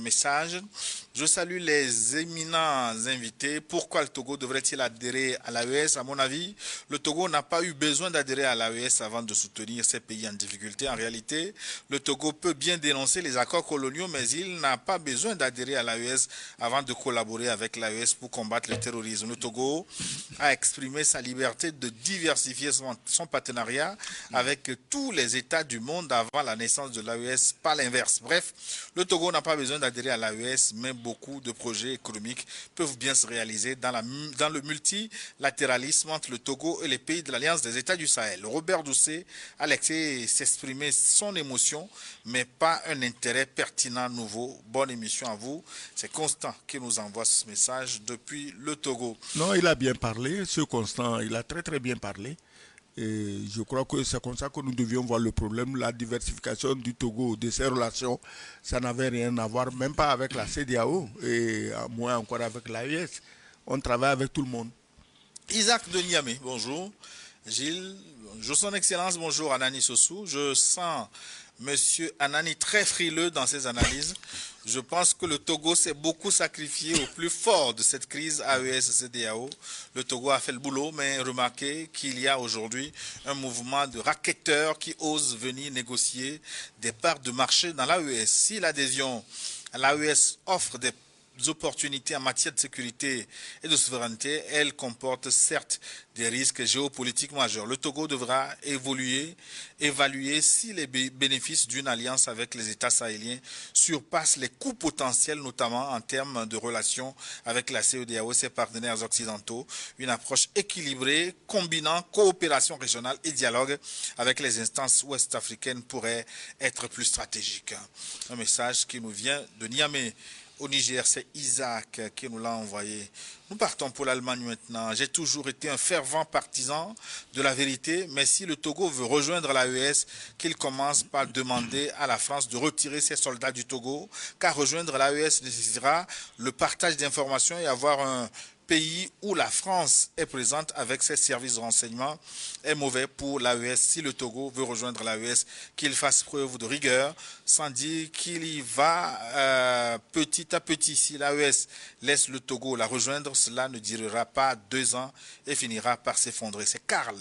Message. Je salue les éminents invités. Pourquoi le Togo devrait-il adhérer à l'AES? À mon avis, le Togo n'a pas eu besoin d'adhérer à l'AES avant de soutenir ces pays en difficulté. En réalité, le Togo peut bien dénoncer les accords coloniaux, mais il n'a pas besoin d'adhérer à l'AES avant de collaborer avec l'AES pour combattre le terrorisme. Le Togo a exprimé sa liberté de diversifier son partenariat avec tous les États du monde avant la naissance de l'AES, pas l'inverse. Bref, le Togo n'a pas besoin d'adhérer à l'AES, mais beaucoup de projets économiques peuvent bien se réaliser dans le multilatéralisme entre le Togo et les pays de l'Alliance des États du Sahel. Robert Doucet a laissé s'exprimer son émotion, mais pas un intérêt pertinent nouveau. Bonne émission à vous. C'est Constant qui nous envoie ce message depuis le Togo. Non, il a bien parlé, ce Constant, il a très très bien parlé. Et je crois que c'est comme ça que nous devions voir le problème. La diversification du Togo, de ses relations, ça n'avait rien à voir, même pas avec la CEDEAO et moins encore avec l'AES. On travaille avec tout le monde. Isaac de Niamey, bonjour. Gilles, bonjour son excellence, bonjour Anani Sossou. Je sens monsieur Anani très frileux dans ses analyses. Je pense que le Togo s'est beaucoup sacrifié au plus fort de cette crise AES-CEDEAO. Le Togo a fait le boulot, mais remarquez qu'il y a aujourd'hui un mouvement de racketteurs qui osent venir négocier des parts de marché dans l'AES. Si l'adhésion à l'AES offre des opportunités en matière de sécurité et de souveraineté, elle comporte certes des risques géopolitiques majeurs. Le Togo devra évaluer si les bénéfices d'une alliance avec les États sahéliens surpassent les coûts potentiels, notamment en termes de relations avec la CEDEAO et ses partenaires occidentaux. Une approche équilibrée combinant coopération régionale et dialogue avec les instances ouest-africaines pourrait être plus stratégique. Un message qui nous vient de Niamey. Au Niger, c'est Isaac qui nous l'a envoyé. Nous partons pour l'Allemagne maintenant. J'ai toujours été un fervent partisan de la vérité, mais si le Togo veut rejoindre l'AES, qu'il commence par demander à la France de retirer ses soldats du Togo, car rejoindre l'AES nécessitera le partage d'informations et avoir un pays où la France est présente avec ses services de renseignement est mauvais pour l'AES. Si le Togo veut rejoindre l'AES, qu'il fasse preuve de rigueur, sans dire qu'il y va petit à petit. Si l'AES laisse le Togo la rejoindre, cela ne durera pas 2 ans et finira par s'effondrer. C'est Karl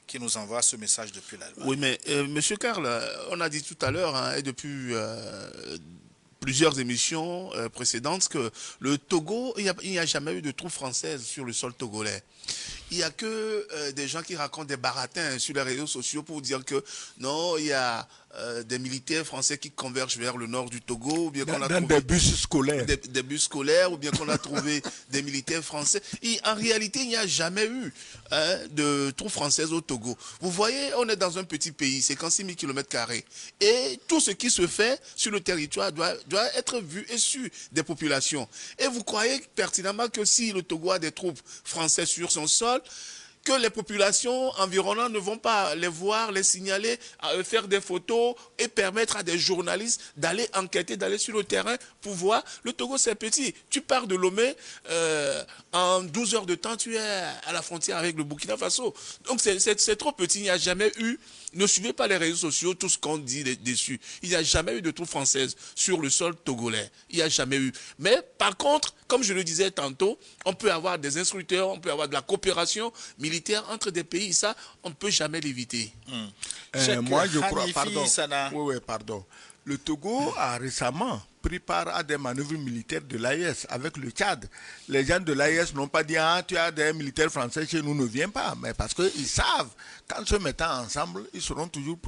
qui nous envoie ce message depuis l'Allemagne. Oui, mais Monsieur Karl, on a dit tout à l'heure, hein, et depuis plusieurs émissions précédentes, que le Togo, il n'y a jamais eu de troupes françaises sur le sol togolais. Il n'y a que des gens qui racontent des baratins sur les réseaux sociaux pour dire que non, il y a des militaires français qui convergent vers le nord du Togo, ou bien qu'on a trouvé des bus scolaires. Des bus scolaires, ou bien qu'on a trouvé des militaires français. Et en réalité, il n'y a jamais eu de troupes françaises au Togo. Vous voyez, on est dans un petit pays, c'est 56 000 km². Et tout ce qui se fait sur le territoire doit être vu et su des populations. Et vous croyez pertinemment que si le Togo a des troupes françaises sur son sol, que les populations environnantes ne vont pas les voir, les signaler, faire des photos et permettre à des journalistes d'aller enquêter, d'aller sur le terrain pour voir. Le Togo, c'est petit. Tu pars de Lomé, en 12 heures de temps, tu es à la frontière avec le Burkina Faso. Donc, c'est trop petit. Il n'y a jamais eu... Ne suivez pas les réseaux sociaux, tout ce qu'on dit dessus. Il n'y a jamais eu de troupes françaises sur le sol togolais. Il n'y a jamais eu. Mais par contre, comme je le disais tantôt, on peut avoir des instructeurs, on peut avoir de la coopération militaire entre des pays. Ça, on ne peut jamais l'éviter. Moi, je crois... Pardon. Le Togo a récemment pris part à des manœuvres militaires de l'AES avec le Tchad. Les gens de l'AES n'ont pas dit « Ah, tu as des militaires français chez nous, ne viens pas ». Mais parce qu'ils savent qu'en se mettant ensemble, ils seront toujours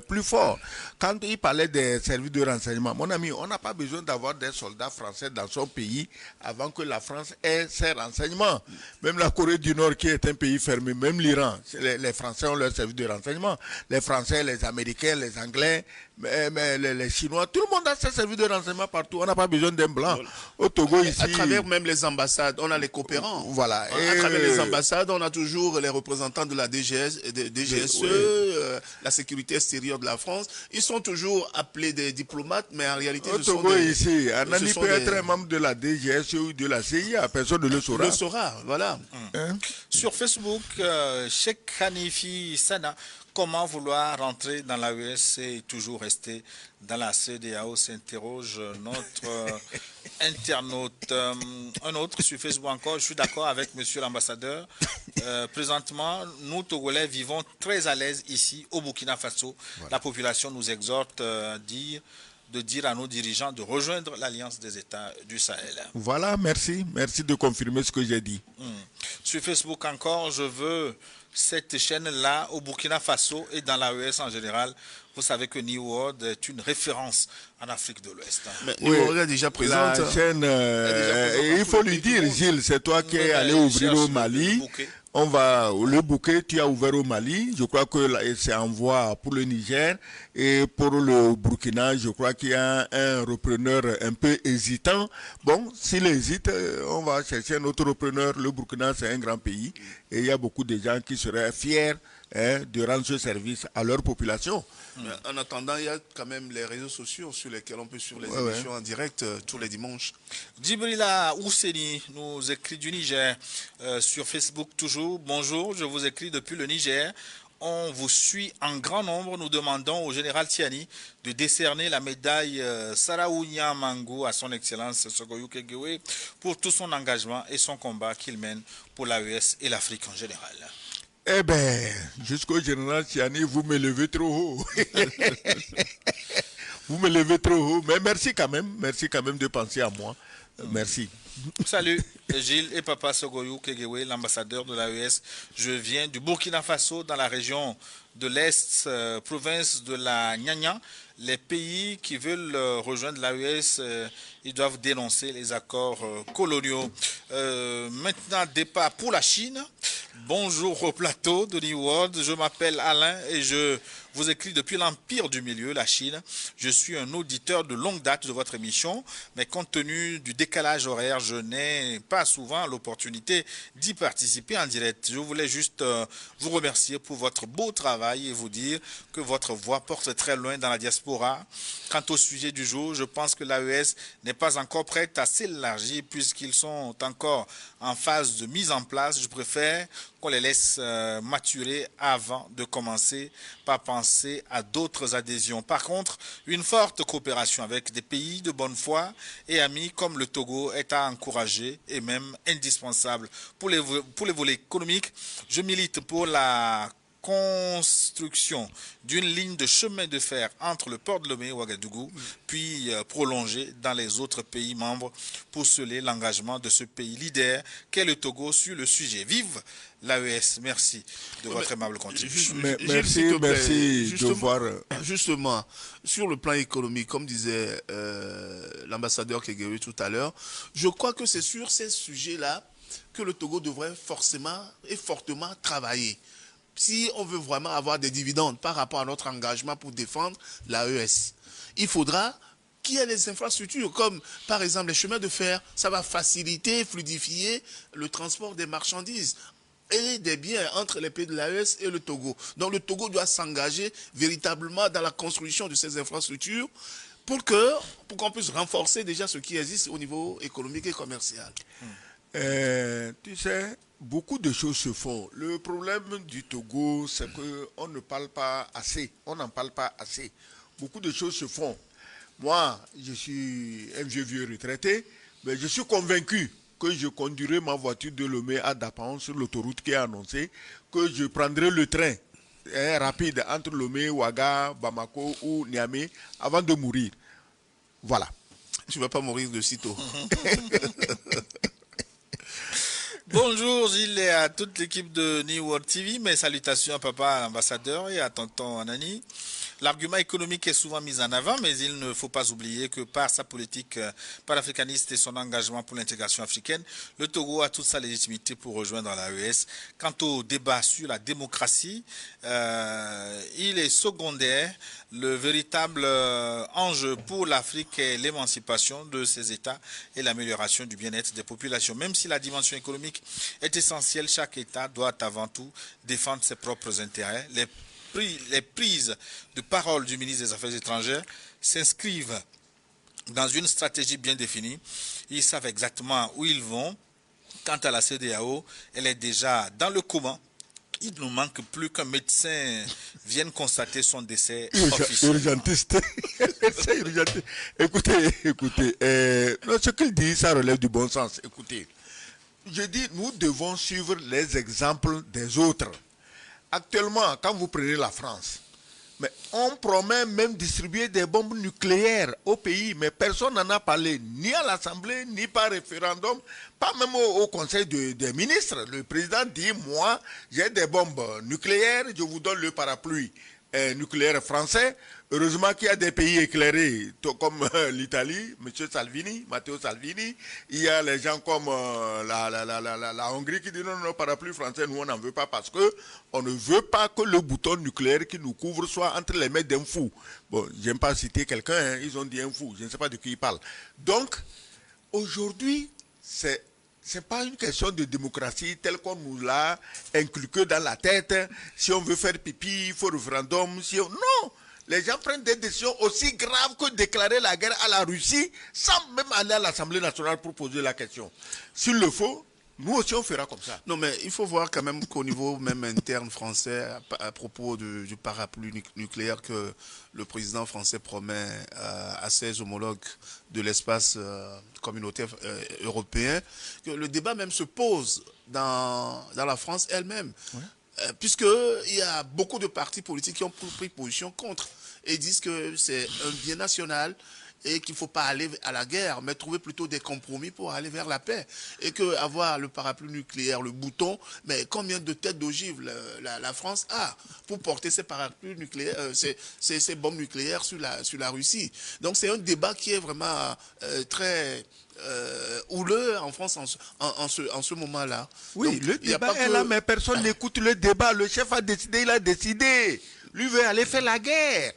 plus forts. Quand il parlait des services de renseignement, mon ami, on n'a pas besoin d'avoir des soldats français dans son pays avant que la France ait ses renseignements. Même la Corée du Nord, qui est un pays fermé, même l'Iran, les Français ont leur service de renseignement. Les Français, les Américains, les Anglais, mais les Chinois, tout le monde a ses services de renseignement partout. On n'a pas besoin d'un blanc. Au Togo, ici... À travers même les ambassades, on a les coopérants. Voilà. À travers les ambassades, on a toujours les représentants de la DGSE, la sécurité extérieure de la France. Ils sont toujours appelés des diplomates, mais en réalité, au Togo, ici, Anani peut être un membre de la DGSE ou de la CIA. Personne ne le saura. Le saura, voilà. Sur Facebook, Cheikh Hanifi Sana Comment vouloir rentrer dans l'AES et toujours rester dans la CEDEAO, s'interroge notre internaute. Un autre sur Facebook encore, je suis d'accord avec monsieur l'ambassadeur. Présentement, nous Togolais vivons très à l'aise ici au Burkina Faso. Voilà. La population nous exhorte de dire à nos dirigeants de rejoindre l'Alliance des États du Sahel. Voilà, merci. Merci de confirmer ce que j'ai dit. Sur Facebook encore, je veux cette chaîne-là au Burkina Faso et dans l'AES en général. Vous savez que New World est une référence en Afrique de l'Ouest. New World est déjà présente. La chaîne, il faut lui dire, Gilles, c'est toi qui es allé ouvrir au Mali. On va, le bouquet, tu as ouvert au Mali. Je crois que c'est en voie pour le Niger. Et pour le Burkina, je crois qu'il y a un repreneur un peu hésitant. Bon, s'il hésite, on va chercher un autre repreneur. Le Burkina, c'est un grand pays. Et il y a beaucoup de gens qui seraient fiers de rendre ce service à leur population. En attendant, il y a quand même les réseaux sociaux sur lesquels on peut suivre les émissions en direct tous les dimanches. Djibrila Ousseni nous écrit du Niger sur Facebook toujours. Bonjour, je vous écris depuis le Niger. On vous suit en grand nombre. Nous demandons au général Tiani de décerner la médaille Saraounia Mangou à son excellence Sogoyou Kegewe pour tout son engagement et son combat qu'il mène pour l'AES et l'Afrique en général. Eh bien, jusqu'au général Tiani, vous me levez trop haut. Vous me levez trop haut. Mais merci quand même de penser à moi. Merci. Salut, Gilles et Papa Sogoyou Kegewe, l'ambassadeur de l'AES. Je viens du Burkina Faso, dans la région de l'Est, province de la Nyanya. Les pays qui veulent rejoindre l'AES, ils doivent dénoncer les accords coloniaux. Maintenant, départ pour la Chine. Bonjour au plateau de New World, je m'appelle Alain et je vous écris depuis l'Empire du Milieu, la Chine. Je suis un auditeur de longue date de votre émission, mais compte tenu du décalage horaire, je n'ai pas souvent l'opportunité d'y participer en direct. Je voulais juste vous remercier pour votre beau travail et vous dire que votre voix porte très loin dans la diaspora. Quant au sujet du jour, je pense que l'AES n'est pas encore prête à s'élargir puisqu'ils sont encore en phase de mise en place. Je préfère qu'on les laisse maturer avant de commencer par penser à d'autres adhésions. Par contre, une forte coopération avec des pays de bonne foi et amis comme le Togo est à encourager et même indispensable. Pour les volets économiques, je milite pour la construction d'une ligne de chemin de fer entre le port de Lomé et Ouagadougou, puis prolongée dans les autres pays membres pour sceller l'engagement de ce pays leader qu'est le Togo sur le sujet. Vive l'AES. Merci de votre aimable contribution. Merci de voir. Justement, sur le plan économique, comme disait l'ambassadeur Kegewe tout à l'heure, je crois que c'est sur ces sujets-là que le Togo devrait forcément et fortement travailler. Si on veut vraiment avoir des dividendes par rapport à notre engagement pour défendre l'AES, il faudra qu'il y ait les infrastructures, comme par exemple les chemins de fer. Ça va faciliter, fluidifier le transport des marchandises et des biens entre les pays de l'AES et le Togo. Donc le Togo doit s'engager véritablement dans la construction de ces infrastructures pour qu'on puisse renforcer déjà ce qui existe au niveau économique et commercial. Tu sais, beaucoup de choses se font. Le problème du Togo, c'est qu'on ne parle pas assez. On n'en parle pas assez. Beaucoup de choses se font. Moi, je suis un vieux retraité, mais je suis convaincu que je conduirai ma voiture de Lomé à Dapan sur l'autoroute qui est annoncée, que je prendrai le train rapide entre Lomé, Ouaga, Bamako ou Niamey avant de mourir. Voilà. Tu ne vas pas mourir de sitôt. Bonjour Gilles et à toute l'équipe de New World TV. Mes salutations à papa l'ambassadeur et à tonton Anani. L'argument économique est souvent mis en avant, mais il ne faut pas oublier que par sa politique panafricaniste et son engagement pour l'intégration africaine, le Togo a toute sa légitimité pour rejoindre l'AES. Quant au débat sur la démocratie, il est secondaire. Le véritable enjeu pour l'Afrique est l'émancipation de ses États et l'amélioration du bien-être des populations. Même si la dimension économique est essentielle, chaque État doit avant tout défendre ses propres intérêts. Les prises de parole du ministre des Affaires étrangères s'inscrivent dans une stratégie bien définie. Ils savent exactement où ils vont. Quant à la CEDEAO, elle est déjà dans le comment. Il ne manque plus qu'un médecin vienne constater son décès officiel. Urgentiste. Écoutez, ce qu'il dit, ça relève du bon sens. Écoutez, je dis, nous devons suivre les exemples des autres. Actuellement, quand vous prenez la France, mais on promet même distribuer des bombes nucléaires au pays, mais personne n'en a parlé, ni à l'Assemblée, ni par référendum, pas même au Conseil des ministres. Le président dit, moi, j'ai des bombes nucléaires, je vous donne le parapluie nucléaire français. Heureusement qu'il y a des pays éclairés, comme l'Italie, M. Salvini, Matteo Salvini. Il y a les gens comme la Hongrie qui disent non, non, parapluie français, nous on n'en veut pas parce que on ne veut pas que le bouton nucléaire qui nous couvre soit entre les mains d'un fou. Bon, j'aime pas citer quelqu'un, hein, ils ont dit un fou, je ne sais pas de qui ils parlent. Donc, aujourd'hui, c'est pas une question de démocratie telle qu'on nous l'a inculqué dans la tête. Si on veut faire pipi, il faut référendum. Non, les gens prennent des décisions aussi graves que déclarer la guerre à la Russie sans même aller à l'Assemblée nationale pour poser la question. S'il le faut, nous aussi on fera comme ça. Non, mais il faut voir quand même qu'au niveau même interne français, à propos du parapluie nucléaire que le président français promet à ses homologues de l'espace communautaire européen, que le débat même se pose dans la France elle-même. Ouais. Puisqu'il y a beaucoup de partis politiques qui ont pris position contre et disent que c'est un bien national et qu'il ne faut pas aller à la guerre, mais trouver plutôt des compromis pour aller vers la paix. Et qu'avoir le parapluie nucléaire, le bouton, mais combien de têtes d'ogives la France a pour porter ces parapluies nucléaires, ces bombes nucléaires sur la Russie. Donc c'est un débat qui est vraiment très houleux en France en ce moment-là. Oui, donc, le débat est là, mais personne n'écoute le débat. Le chef a décidé, il a décidé. Lui veut aller faire la guerre.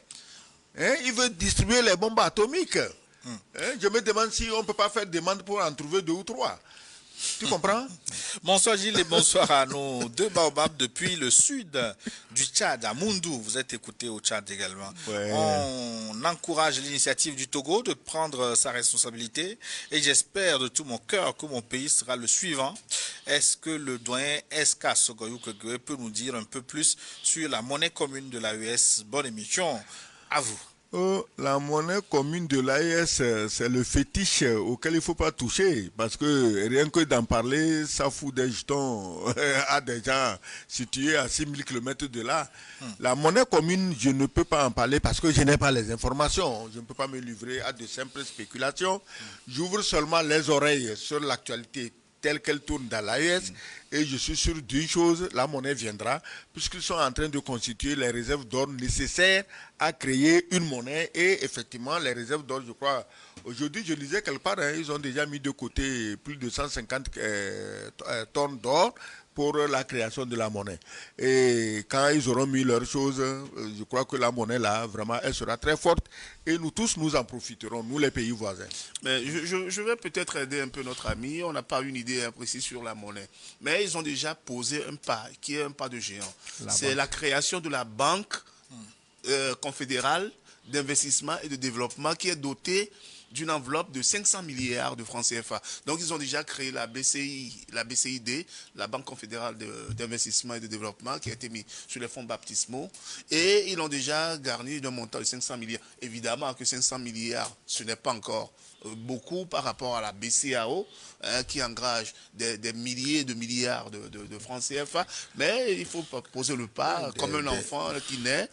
Hein, il veut distribuer les bombes atomiques. Hein, je me demande si on ne peut pas faire demande pour en trouver 2 ou 3. Tu comprends? Bonsoir Gilles et bonsoir à nos deux baobabs depuis le sud du Tchad, à Moundou. Vous êtes écoutés au Tchad également. Ouais. On encourage l'initiative du Togo de prendre sa responsabilité et j'espère de tout mon cœur que mon pays sera le suivant. Est-ce que le doyen SK Sogoyou Kegwe peut nous dire un peu plus sur la monnaie commune de l'AES? Bonne émission, à vous. La monnaie commune de l'AES, c'est le fétiche auquel il ne faut pas toucher, parce que rien que d'en parler, ça fout des jetons à des gens situés à 6000 km de là. La monnaie commune, je ne peux pas en parler parce que je n'ai pas les informations. Je ne peux pas me livrer à de simples spéculations. J'ouvre seulement les oreilles sur l'actualité telle qu'elle tourne dans l'AES et je suis sûr d'une chose, la monnaie viendra puisqu'ils sont en train de constituer les réserves d'or nécessaires à créer une monnaie et effectivement les réserves d'or, je crois, aujourd'hui je lisais quelque part, hein, ils ont déjà mis de côté plus de 150 tonnes d'or pour la création de la monnaie. Et quand ils auront mis leurs choses, je crois que la monnaie là, vraiment, elle sera très forte et nous tous, nous en profiterons, nous les pays voisins. Mais je vais peut-être aider un peu notre ami, on n'a pas une idée précise sur la monnaie. Mais ils ont déjà posé un pas, qui est un pas de géant. C'est la création de la Banque confédérale d'investissement et de développement qui est dotée d'une enveloppe de 500 milliards de francs CFA. Donc, ils ont déjà créé la BCID, la Banque confédérale d'investissement et de développement, qui a été mise sur les fonds baptismaux. Et ils ont déjà garni d'un montant de 500 milliards. Évidemment que 500 milliards, ce n'est pas encore beaucoup par rapport à la BCAO, qui engage des milliers de milliards de francs CFA. Mais il faut poser le pas, comme un enfant qui naît.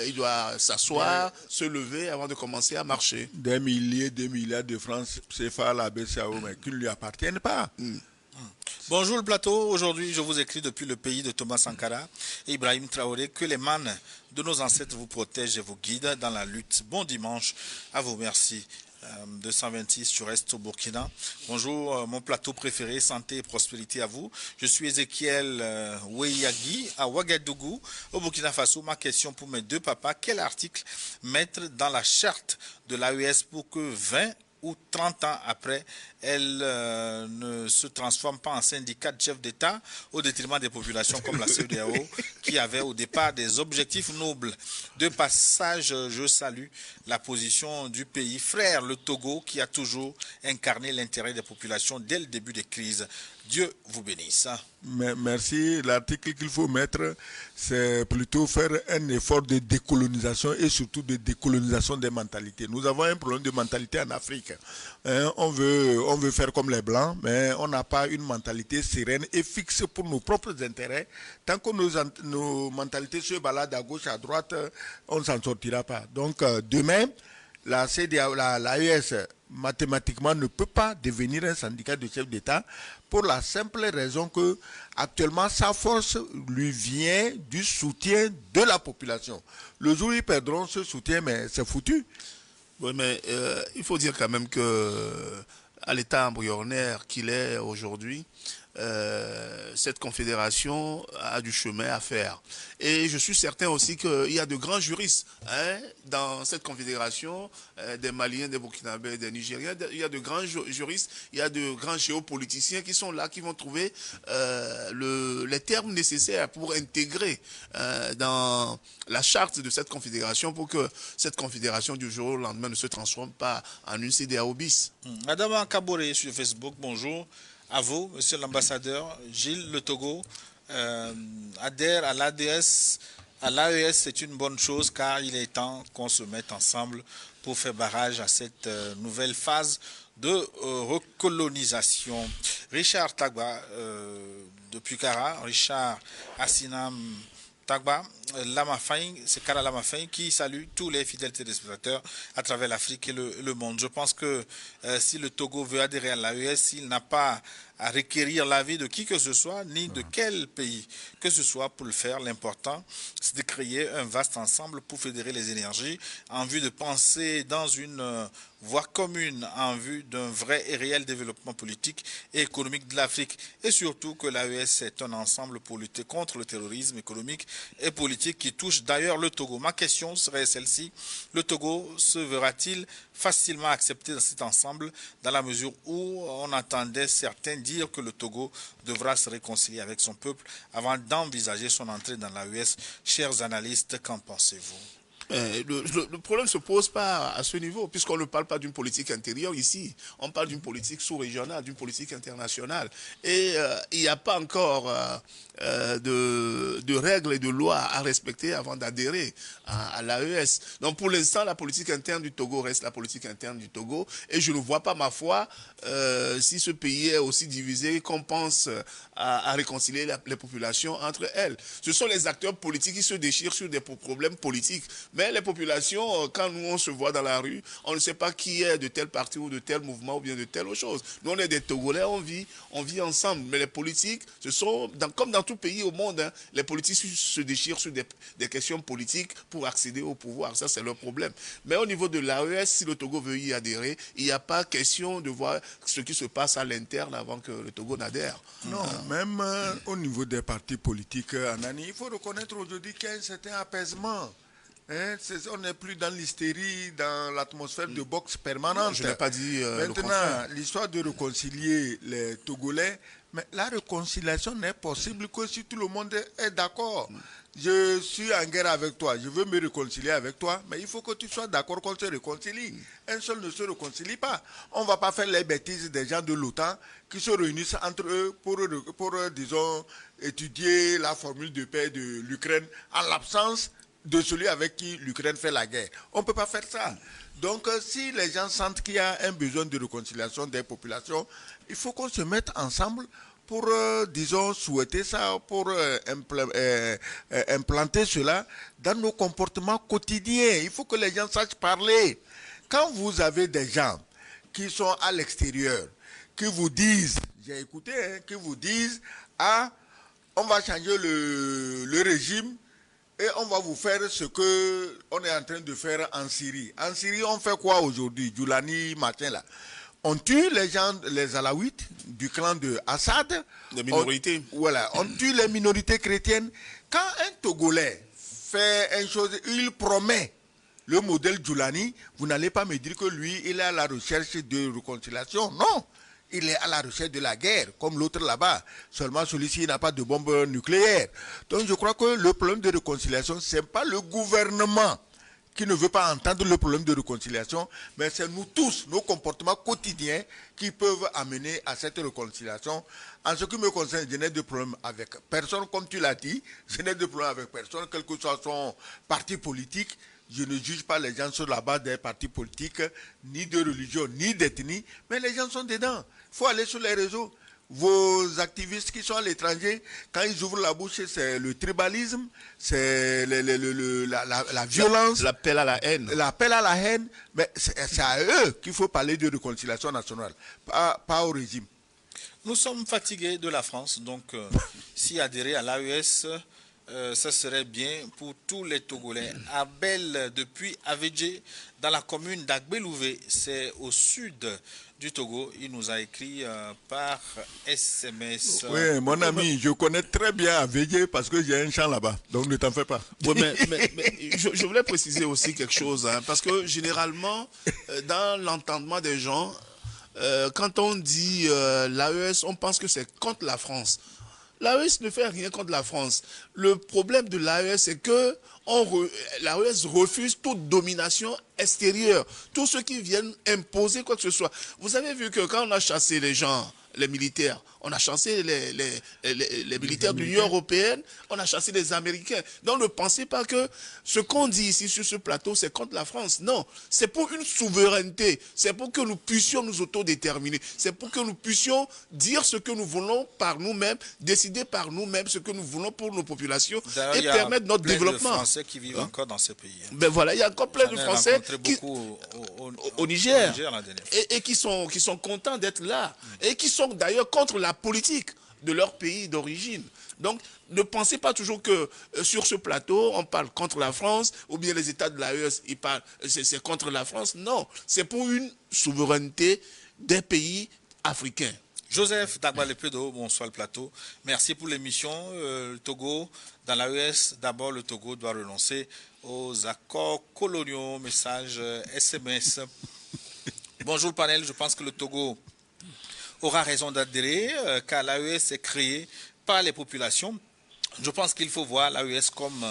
Il doit s'asseoir, se lever avant de commencer à marcher. Des milliers, des milliards de francs CFA à la BCAO, mais qui ne lui appartiennent pas. Bonjour le plateau, aujourd'hui je vous écris depuis le pays de Thomas Sankara et Ibrahim Traoré, que les manes de nos ancêtres vous protègent et vous guident dans la lutte. Bon dimanche à vous, merci. 226 sur Est au Burkina. Bonjour, mon plateau préféré, santé et prospérité à vous. Je suis Ézéchiel Weyagi à Ouagadougou, au Burkina Faso. Ma question pour mes deux papas, quel article mettre dans la charte de l'AES pour que 20 où 30 ans après, elle ne se transforme pas en syndicat de chef d'État au détriment des populations comme la CEDEAO qui avait au départ des objectifs nobles. De passage, je salue la position du pays frère, le Togo, qui a toujours incarné l'intérêt des populations dès le début des crises. Dieu vous bénisse. Merci. L'article qu'il faut mettre, c'est plutôt faire un effort de décolonisation et surtout de décolonisation des mentalités. Nous avons un problème de mentalité en Afrique. On veut faire comme les Blancs, mais on n'a pas une mentalité sereine et fixe pour nos propres intérêts. Tant que nos mentalités se baladent à gauche, à droite, on ne s'en sortira pas. Donc, demain, la CEDEAO, l'AES, mathématiquement, ne peut pas devenir un syndicat de chef d'État pour la simple raison que, actuellement, sa force lui vient du soutien de la population. Le jour où ils perdront ce soutien, mais c'est foutu. Oui, mais il faut dire quand même que, à l'état embryonnaire qu'il est aujourd'hui, cette confédération a du chemin à faire. Et je suis certain aussi qu'il y a de grands juristes dans cette confédération, des Maliens, des Burkinabés, des Nigériens. Il y a de grands juristes, il y a de grands géopoliticiens qui sont là, qui vont trouver les termes nécessaires pour intégrer dans la charte de cette confédération pour que cette confédération du jour au lendemain ne se transforme pas en une CEDEAO bis. Adama Kaboré sur Facebook, bonjour. À vous, monsieur l'ambassadeur. Gilles, le Togo adhère à l'ADS. À l'AES, c'est une bonne chose car il est temps qu'on se mette ensemble pour faire barrage à cette nouvelle phase de recolonisation. Richard Tagba, depuis Kara, Richard Assinam Tagba, Lamafin, c'est Kara Lamafin qui salue tous les fidèles téléspectateurs à travers l'Afrique et le monde. Je pense que si le Togo veut adhérer à l'AES, il n'a pas à requérir l'avis de qui que ce soit, ni de quel pays que ce soit pour le faire. L'important, c'est de créer un vaste ensemble pour fédérer les énergies en vue de penser dans une voie commune, en vue d'un vrai et réel développement politique et économique de l'Afrique. Et surtout que l'AES est un ensemble pour lutter contre le terrorisme économique et politique qui touche d'ailleurs le Togo. Ma question serait celle-ci. Le Togo se verra-t-il facilement accepté dans cet ensemble dans la mesure où on entendait certains dire que le Togo devra se réconcilier avec son peuple avant d'envisager son entrée dans l'AES. Chers analystes, qu'en pensez-vous? Le problème ne se pose pas à ce niveau, puisqu'on ne parle pas d'une politique intérieure ici. On parle d'une politique sous-régionale, d'une politique internationale. Et il n'y a pas encore de règles et de lois à respecter avant d'adhérer à l'AES. Donc pour l'instant, la politique interne du Togo reste la politique interne du Togo. Et je ne vois pas, ma foi, si ce pays est aussi divisé qu'on pense à réconcilier les populations entre elles. Ce sont les acteurs politiques qui se déchirent sur des problèmes politiques. Mais les populations, quand nous on se voit dans la rue, on ne sait pas qui est de tel parti ou de tel mouvement ou bien de telle autre chose. Nous on est des Togolais, on vit ensemble. Mais les politiques, ce sont, comme dans tout pays au monde, les politiques se déchirent sur des questions politiques pour accéder au pouvoir. Ça c'est leur problème. Mais au niveau de l'AES, si le Togo veut y adhérer, il n'y a pas question de voir ce qui se passe à l'interne avant que le Togo n'adhère. Non, même au niveau des partis politiques, Anani, il faut reconnaître aujourd'hui qu'il y a un certain apaisement. On n'est plus dans l'hystérie, dans l'atmosphère de boxe permanente. Non, je n'ai pas dit maintenant, l'histoire de réconcilier les Togolais, mais la réconciliation n'est possible que si tout le monde est d'accord. Je suis en guerre avec toi, je veux me réconcilier avec toi, mais il faut que tu sois d'accord qu'on se réconcilie. Un seul ne se réconcilie pas. On ne va pas faire les bêtises des gens de l'OTAN qui se réunissent entre eux pour disons, étudier la formule de paix de l'Ukraine en l'absence de celui avec qui l'Ukraine fait la guerre. On ne peut pas faire ça. Donc, si les gens sentent qu'il y a un besoin de réconciliation des populations, il faut qu'on se mette ensemble pour, disons, souhaiter ça, pour implanter cela dans nos comportements quotidiens. Il faut que les gens sachent parler. Quand vous avez des gens qui sont à l'extérieur, qui vous disent, j'ai écouté, qui vous disent, on va changer le régime, et on va vous faire ce qu'on est en train de faire en Syrie. En Syrie, on fait quoi aujourd'hui? Joulani, machin là. On tue les gens, les Alaouites du clan de Assad. Les minorités. Voilà, on tue les minorités chrétiennes. Quand un Togolais fait une chose, il promet le modèle Djoulani, vous n'allez pas me dire que lui, il est à la recherche de réconciliation. Non, il est à la recherche de la guerre, comme l'autre là-bas. Seulement celui-ci n'a pas de bombe nucléaire. Donc je crois que le problème de réconciliation, ce n'est pas le gouvernement qui ne veut pas entendre le problème de réconciliation, mais c'est nous tous, nos comportements quotidiens qui peuvent amener à cette réconciliation. En ce qui me concerne, je n'ai de problème avec personne, comme tu l'as dit, je n'ai de problème avec personne, quel que soit son parti politique. Je ne juge pas les gens sur la base des partis politiques, ni de religion, ni d'ethnie, mais les gens sont dedans. Il faut aller sur les réseaux. Vos activistes qui sont à l'étranger, quand ils ouvrent la bouche, c'est le tribalisme, c'est la violence. L'appel à la haine. L'appel à la haine, mais c'est à eux qu'il faut parler de réconciliation nationale, pas au régime. Nous sommes fatigués de la France, donc si adhérer à l'AES, ça serait bien pour tous les Togolais. Abel, depuis Avedje, dans la commune d'Agbelouvé, c'est au sud du Togo, il nous a écrit par SMS. Oui, mon ami, je connais très bien Avedje parce que j'ai un champ là-bas, donc ne t'en fais pas. Oui, mais je voulais préciser aussi quelque chose, hein, parce que généralement, dans l'entendement des gens, quand on dit l'AES, on pense que c'est contre la France. L'AES ne fait rien contre la France. Le problème de l'AES, c'est que l'AES refuse toute domination extérieure. Tous ceux qui viennent imposer quoi que ce soit. Vous avez vu que quand on a chassé les gens, les militaires, on a chassé les militaires de l'Union européenne, on a chassé les Américains. Donc ne pensez pas que ce qu'on dit ici sur ce plateau, c'est contre la France. Non, c'est pour une souveraineté. C'est pour que nous puissions nous autodéterminer. C'est pour que nous puissions dire ce que nous voulons par nous-mêmes, décider par nous-mêmes ce que nous voulons pour nos populations et permettre notre développement. Il y a plein de Français qui vivent encore dans ce pays. Ben voilà, il y a encore plein de Français qui, au Niger, et qui sont contents d'être là et qui sont d'ailleurs contre la politique de leur pays d'origine. Donc, ne pensez pas toujours que sur ce plateau, on parle contre la France, ou bien les États de l'AES, ils parlent, c'est contre la France. Non, c'est pour une souveraineté des pays africains. Joseph Dagbalepedo, bonsoir le plateau. Merci pour l'émission. Le Togo, dans l'AES, d'abord le Togo doit renoncer aux accords coloniaux. Message SMS. Bonjour le panel, je pense que le Togo aura raison d'adhérer car l'AES est créée par les populations. Je pense qu'il faut voir l'AES comme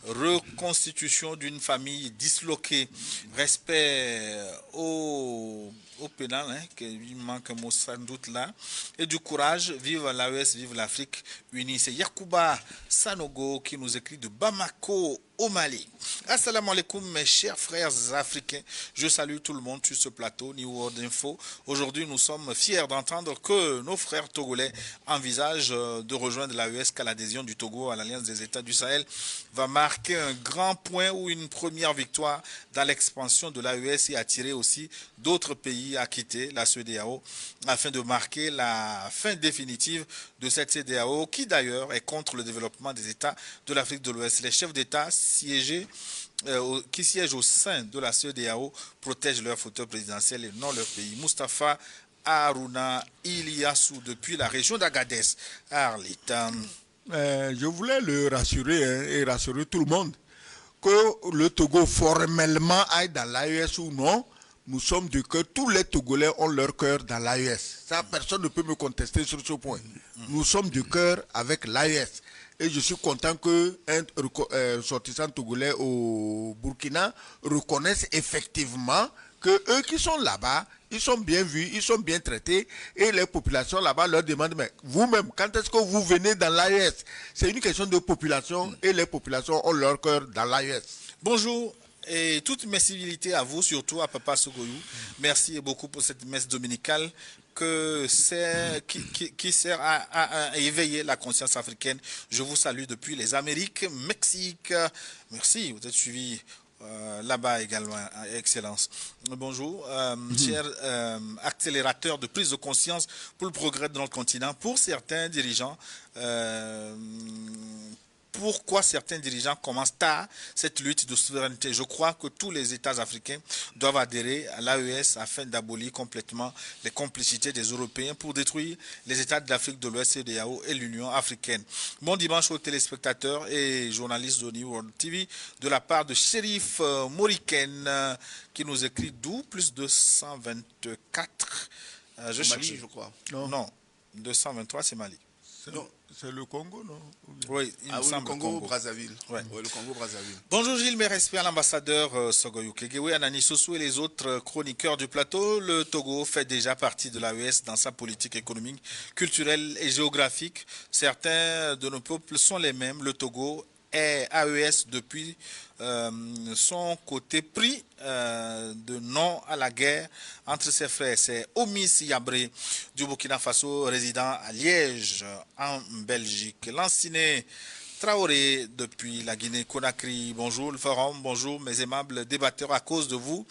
reconstitution d'une famille disloquée. Respect au pénal, hein, il manque un mot sans doute là, et du courage. Vive l'AES, vive l'Afrique unie. C'est Yakuba Sanogo qui nous écrit de Bamako au Mali. Assalamu alaikum mes chers frères africains. Je salue tout le monde sur ce plateau New World Info. Aujourd'hui, nous sommes fiers d'entendre que nos frères togolais envisagent de rejoindre l'AES, qu'à l'adhésion du Togo à l'Alliance des États du Sahel va marquer un grand point ou une première victoire dans l'expansion de l'AES et attirer aussi d'autres pays à quitter la CEDEAO afin de marquer la fin définitive de cette CEDEAO qui d'ailleurs est contre le développement des États de l'Afrique de l'Ouest. Les chefs d'État qui siègent au sein de la CEDEAO protègent leur fauteuil présidentiel et non leur pays. Moustapha Haruna Iliassou depuis la région d'Agadez, Arlington. Je voulais le rassurer et rassurer tout le monde que le Togo formellement aille dans l'AES ou non. Nous sommes du cœur, tous les Togolais ont leur cœur dans l'AES. Ça, personne ne peut me contester sur ce point. Nous sommes du cœur avec l'AES. Et je suis content qu'un ressortissant togolais au Burkina reconnaisse effectivement que eux qui sont là-bas, ils sont bien vus, ils sont bien traités, et les populations là-bas leur demandent, mais vous-même, quand est-ce que vous venez dans l'AES? C'est une question de population, et les populations ont leur cœur dans l'AES. Bonjour. Et toute mes civilités à vous, surtout à Papa Sogoyou. Merci beaucoup pour cette messe dominicale qui sert à éveiller la conscience africaine. Je vous salue depuis les Amériques, Mexique. Merci, vous êtes suivis là-bas également, Excellence. Bonjour, cher accélérateur de prise de conscience pour le progrès de notre continent. Pour certains dirigeants, pourquoi certains dirigeants commencent tard cette lutte de souveraineté. Je crois que tous les États africains doivent adhérer à l'AES afin d'abolir complètement les complicités des Européens pour détruire les États de l'Afrique de l'Ouest, CEDEAO et l'Union africaine. Bon dimanche aux téléspectateurs et journalistes de New World TV de la part de Shérif Moriken qui nous écrit d'où plus 224. Mali, je crois. Non, 223 c'est Mali. Non. C'est le Congo, non? Oui, il me semble le Congo-Brazzaville. Ouais. Oui, le Congo-Brazzaville. Bonjour Gilles, mes respects à l'ambassadeur Sogoyou Kegewe, Anani Sossou et les autres chroniqueurs du plateau. Le Togo fait déjà partie de l'AES dans sa politique économique, culturelle et géographique. Certains de nos peuples sont les mêmes. Le Togo est AES depuis son côté pris de non à la guerre entre ses frères. C'est Omis Yabré du Burkina Faso, résident à Liège, en Belgique. Lanciné Traoré depuis la Guinée-Conakry. Bonjour le forum, bonjour mes aimables débatteurs. À cause de vous,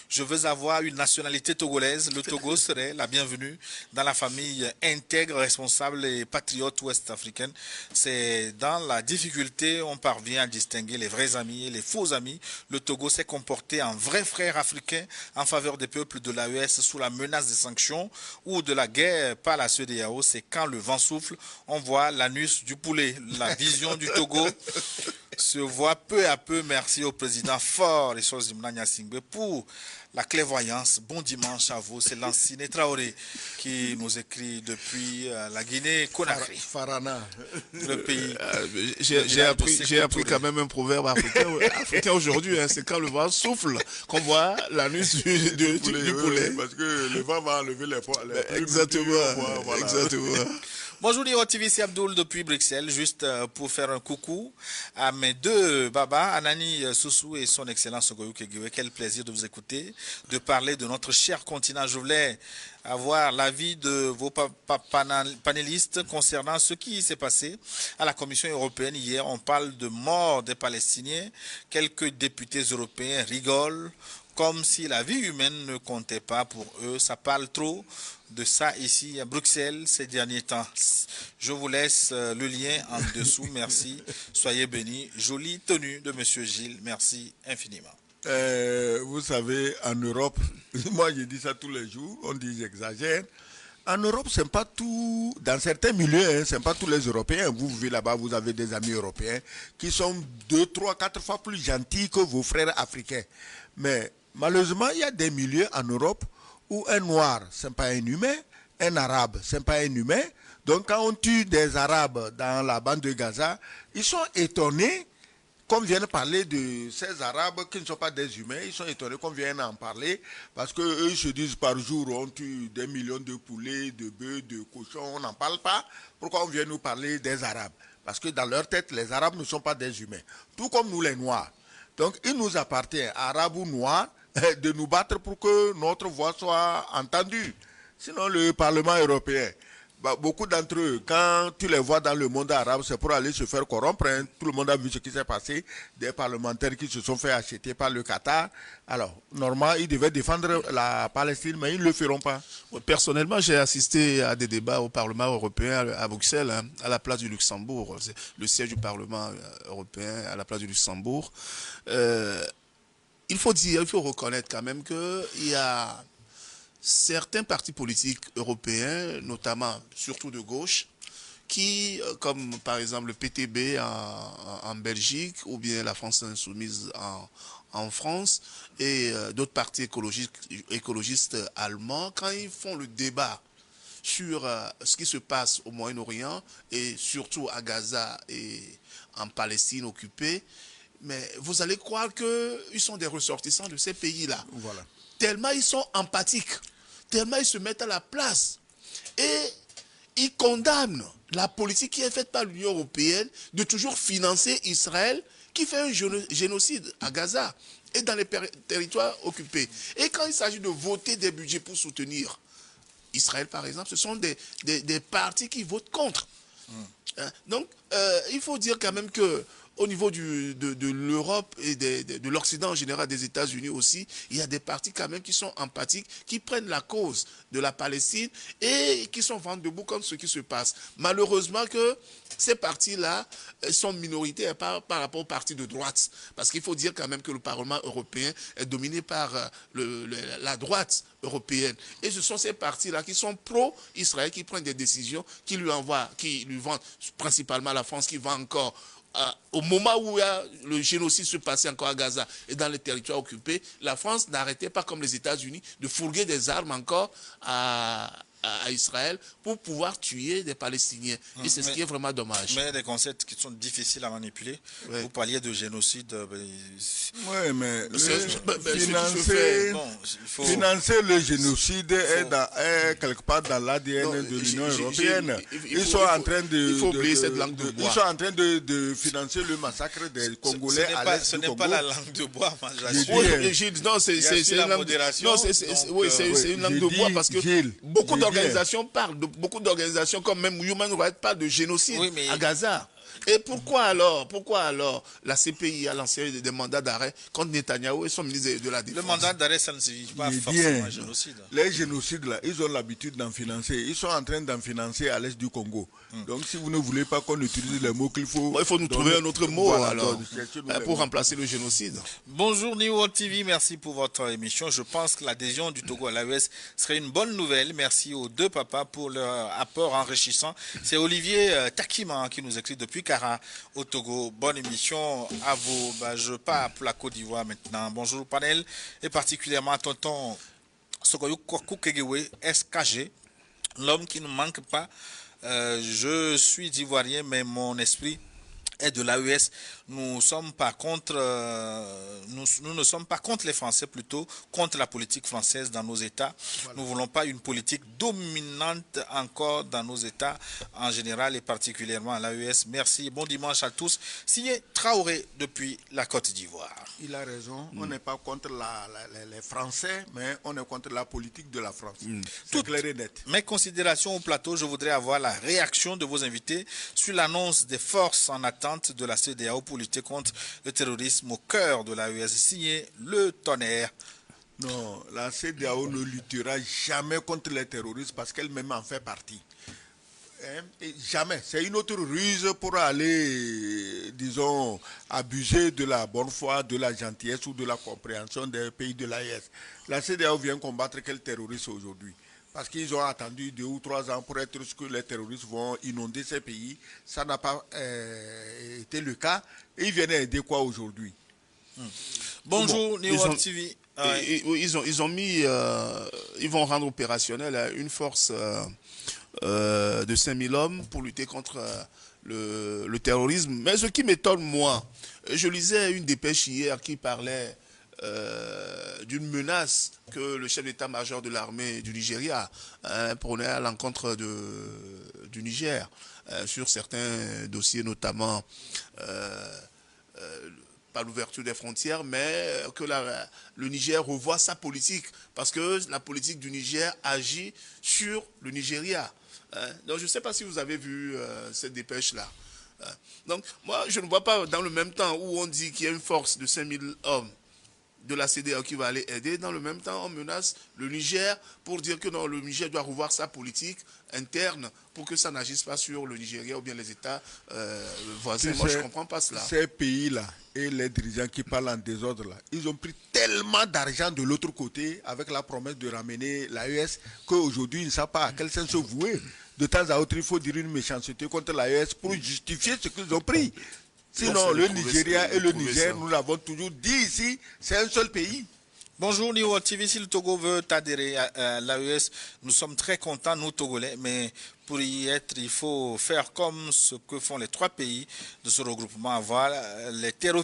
je veux avoir une nationalité togolaise. Le Togo serait la bienvenue dans la famille intègre, responsable et patriote ouest-africaine. C'est dans la difficulté on parvient à distinguer les vrais amis et les faux amis. Le Togo s'est comporté en vrai frère africain en faveur des peuples de l'AES sous la menace des sanctions ou de la guerre par la CEDEAO. C'est quand le vent souffle, on voit l'anus du poulet. La vision du Togo se voit peu à peu. Merci au président fort et Mnanya Singbe pour la clairvoyance. Bon dimanche à vous. C'est Lanciné Traoré qui nous écrit depuis la Guinée-Conakry. Farana. Le pays. J'ai appris quand même un proverbe africain aujourd'hui. Hein, c'est quand le vent souffle qu'on voit l'anus du poulet. Parce que le vent va enlever les poids. Exactement. Voilà. Exactement. Bonjour Léo TV, c'est Abdoul depuis Bruxelles, juste pour faire un coucou à mes deux babas, Anani Sossou et son excellence Sogoyou Kegewe. Quel plaisir de vous écouter, de parler de notre cher continent. Je voulais avoir l'avis de vos panélistes concernant ce qui s'est passé à la Commission européenne hier. On parle de mort des Palestiniens. Quelques députés européens rigolent comme si la vie humaine ne comptait pas pour eux. Ça parle trop de ça ici à Bruxelles ces derniers temps. Je vous laisse le lien en dessous. Merci. Soyez bénis. Jolie tenue de Monsieur Gilles. Merci infiniment. Vous savez, en Europe, moi je dis ça tous les jours, on dit j'exagère. En Europe, c'est pas tout, dans certains milieux, c'est pas tous les Européens. Vous vivez là-bas, vous avez des amis européens qui sont 2, 3, 4 fois plus gentils que vos frères africains. Mais malheureusement, il y a des milieux en Europe où un noir, ce n'est pas un humain, un arabe, ce n'est pas un humain. Donc quand on tue des arabes dans la bande de Gaza, ils sont étonnés qu'on vienne parler de ces arabes qui ne sont pas des humains. Ils sont étonnés qu'on vienne en parler parce qu'eux se disent par jour on tue des millions de poulets, de bœufs, de cochons, on n'en parle pas. Pourquoi on vient nous parler des arabes? Parce que dans leur tête, les arabes ne sont pas des humains. Tout comme nous les noirs. Donc il nous appartient, arabes ou noirs, de nous battre pour que notre voix soit entendue. Sinon, le Parlement européen, beaucoup d'entre eux, quand tu les vois dans le monde arabe, c'est pour aller se faire corrompre. Hein. Tout le monde a vu ce qui s'est passé. Des parlementaires qui se sont fait acheter par le Qatar. Alors, normalement, ils devaient défendre la Palestine, mais ils ne le feront pas. Personnellement, j'ai assisté à des débats au Parlement européen à Bruxelles, hein, à la place du Luxembourg. C'est le siège du Parlement européen à la place du Luxembourg. Il faut reconnaître quand même qu'il y a certains partis politiques européens, notamment surtout de gauche, qui, comme par exemple le PTB en Belgique ou bien la France Insoumise en France et d'autres partis écologistes allemands, quand ils font le débat sur ce qui se passe au Moyen-Orient et surtout à Gaza et en Palestine occupée, mais vous allez croire qu'ils sont des ressortissants de ces pays-là. Voilà. Tellement ils sont empathiques, tellement ils se mettent à la place. Et ils condamnent la politique qui est faite par l'Union européenne de toujours financer Israël qui fait un génocide à Gaza et dans les territoires occupés. Et quand il s'agit de voter des budgets pour soutenir Israël, par exemple, ce sont des partis qui votent contre. Donc, il faut dire quand même que au niveau de l'Europe et de l'Occident en général, des États-Unis aussi, il y a des partis quand même qui sont empathiques, qui prennent la cause de la Palestine et qui sont vent debout contre ce qui se passe. Malheureusement que ces partis-là sont minoritaires par rapport aux partis de droite. Parce qu'il faut dire quand même que le Parlement européen est dominé par la droite européenne. Et ce sont ces partis-là qui sont pro-Israël, qui prennent des décisions, qui lui vendent principalement la France, qui vend encore au moment où le génocide se passait encore à Gaza et dans les territoires occupés, la France n'arrêtait pas comme les États-Unis de fourguer des armes encore à Israël pour pouvoir tuer des Palestiniens. Et c'est ce qui est vraiment dommage. Mais il y a des concepts qui sont difficiles à manipuler. Oui. Vous parliez de génocide. Oui, mais financer le génocide est quelque part dans l'ADN de l'Union européenne. Ils sont en train de financer le massacre des Congolais à l'est du Congo. Ce n'est pas la langue de bois, moi j'assure. Non, c'est une langue de bois parce que beaucoup d'organisations comme même Human Rights parlent de génocide à Gaza. Et pourquoi alors la CPI a lancé des mandats d'arrêt contre Netanyahou et son ministre de la Défense? Le mandat d'arrêt, ça ne signifie pas forcément un génocide. Les génocides, là, ils ont l'habitude d'en financer. Ils sont en train d'en financer à l'est du Congo. Donc, si vous ne voulez pas qu'on utilise les mots qu'il faut... il faut nous trouver un autre mot, alors, pour remplacer le génocide. Bonjour, New World TV. Merci pour votre émission. Je pense que l'adhésion du Togo à l'AES serait une bonne nouvelle. Merci aux deux papas pour leur apport enrichissant. C'est Olivier Takima qui nous écrit depuis Kara au Togo. Bonne émission à vous. Je pars pour la Côte d'Ivoire maintenant. Bonjour panel et particulièrement à tonton Sokoyou Kokukegewe SKG, l'homme qui ne manque pas. Je suis ivoirien mais mon esprit est de l'AES. Nous sommes pas contre, nous ne sommes pas contre les Français, plutôt contre la politique française dans nos États. Voilà. Nous ne voulons pas une politique dominante encore dans nos États en général et particulièrement à l'AES. Merci, bon dimanche à tous. Signé Traoré depuis la Côte d'Ivoire. Il a raison, on n'est pas contre les Français, mais on est contre la politique de la France. C'est clair et net. Mes considérations au plateau, je voudrais avoir la réaction de vos invités sur l'annonce des forces en attente de la CEDEAO pour lutter contre le terrorisme au cœur de l'AES, signé Le Tonnerre. Non, la CEDEAO ne luttera jamais contre les terroristes parce qu'elle-même en fait partie. Et jamais. C'est une autre ruse pour aller, disons, abuser de la bonne foi, de la gentillesse ou de la compréhension des pays de l'AES. La CEDEAO vient combattre quel terroriste aujourd'hui? Parce qu'ils ont attendu 2 ou 3 ans pour être sûrs que les terroristes vont inonder ces pays. Ça n'a pas été le cas. Et ils viennent aider quoi aujourd'hui? Bonjour, New World TV. Ils ont mis, ils vont rendre opérationnel une force de 5000 hommes pour lutter contre le terrorisme. Mais ce qui m'étonne, moi, je lisais une dépêche hier qui parlait d'une menace que le chef d'état-major de l'armée du Nigeria prenait à l'encontre du Niger sur certains dossiers, notamment pas l'ouverture des frontières, mais que le Niger revoit sa politique, parce que la politique du Niger agit sur le Nigeria. Donc je ne sais pas si vous avez vu cette dépêche-là. Donc moi, je ne vois pas dans le même temps où on dit qu'il y a une force de 5000 hommes de la CEDEAO qui va aller aider, dans le même temps on menace le Niger pour dire que non, le Niger doit revoir sa politique interne pour que ça n'agisse pas sur le Nigeria ou bien les États voisins. Moi je ne comprends pas cela. Ces pays-là et les dirigeants qui parlent en désordre là, ils ont pris tellement d'argent de l'autre côté avec la promesse de ramener l'AES qu'aujourd'hui ils ne savent pas à quel sens se vouer. De temps à autre il faut dire une méchanceté contre l'AES pour justifier ce qu'ils ont pris. Sinon, le Nigeria et le Niger, nous l'avons toujours dit ici, c'est un seul pays. Bonjour New World TV, si le Togo veut adhérer à l'AES, nous sommes très contents, nous Togolais, mais pour y être, il faut faire comme ce que font les 3 pays de ce regroupement, avoir les terreaux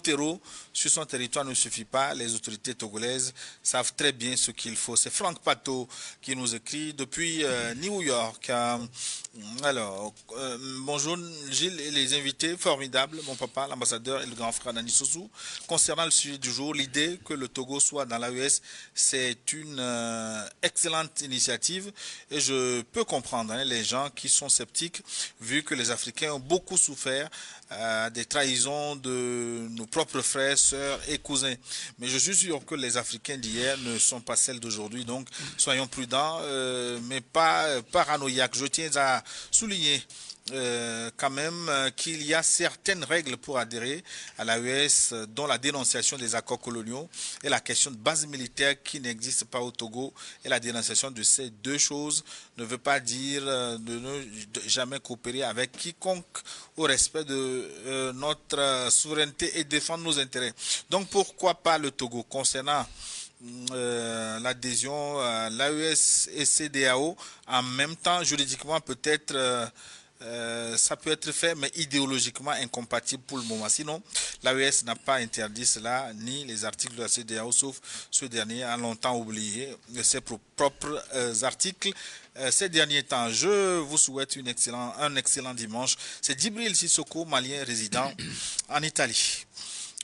sur son territoire ne suffit pas. Les autorités togolaises savent très bien ce qu'il faut. C'est Franck Pato qui nous écrit depuis New York. Alors, bonjour Gilles et les invités, formidables, mon papa, l'ambassadeur et le grand frère Nani Sossou. Concernant le sujet du jour, l'idée que le Togo soit dans l'AES, c'est une excellente initiative et je peux comprendre les gens qui sont sceptiques, vu que les Africains ont beaucoup souffert des trahisons de nos propres frères, sœurs et cousins. Mais je suis sûr que les Africains d'hier ne sont pas celles d'aujourd'hui, donc soyons prudents, mais pas paranoïaques. Je tiens à souligner quand même qu'il y a certaines règles pour adhérer à l'AES, dont la dénonciation des accords coloniaux et la question de base militaire qui n'existe pas au Togo. Et la dénonciation de ces deux choses ne veut pas dire de ne jamais coopérer avec quiconque au respect de notre souveraineté et défendre nos intérêts. Donc pourquoi pas le Togo? Concernant l'adhésion à l'AES et CEDEAO, en même temps, juridiquement peut-être ça peut être fait, mais idéologiquement incompatible pour le moment. Sinon, l'AES n'a pas interdit cela, ni les articles de la CEDEAO, sauf ce dernier a longtemps oublié ses propres articles. Ces derniers temps, je vous souhaite un excellent dimanche. C'est Djibril Sissoko, malien résident en Italie.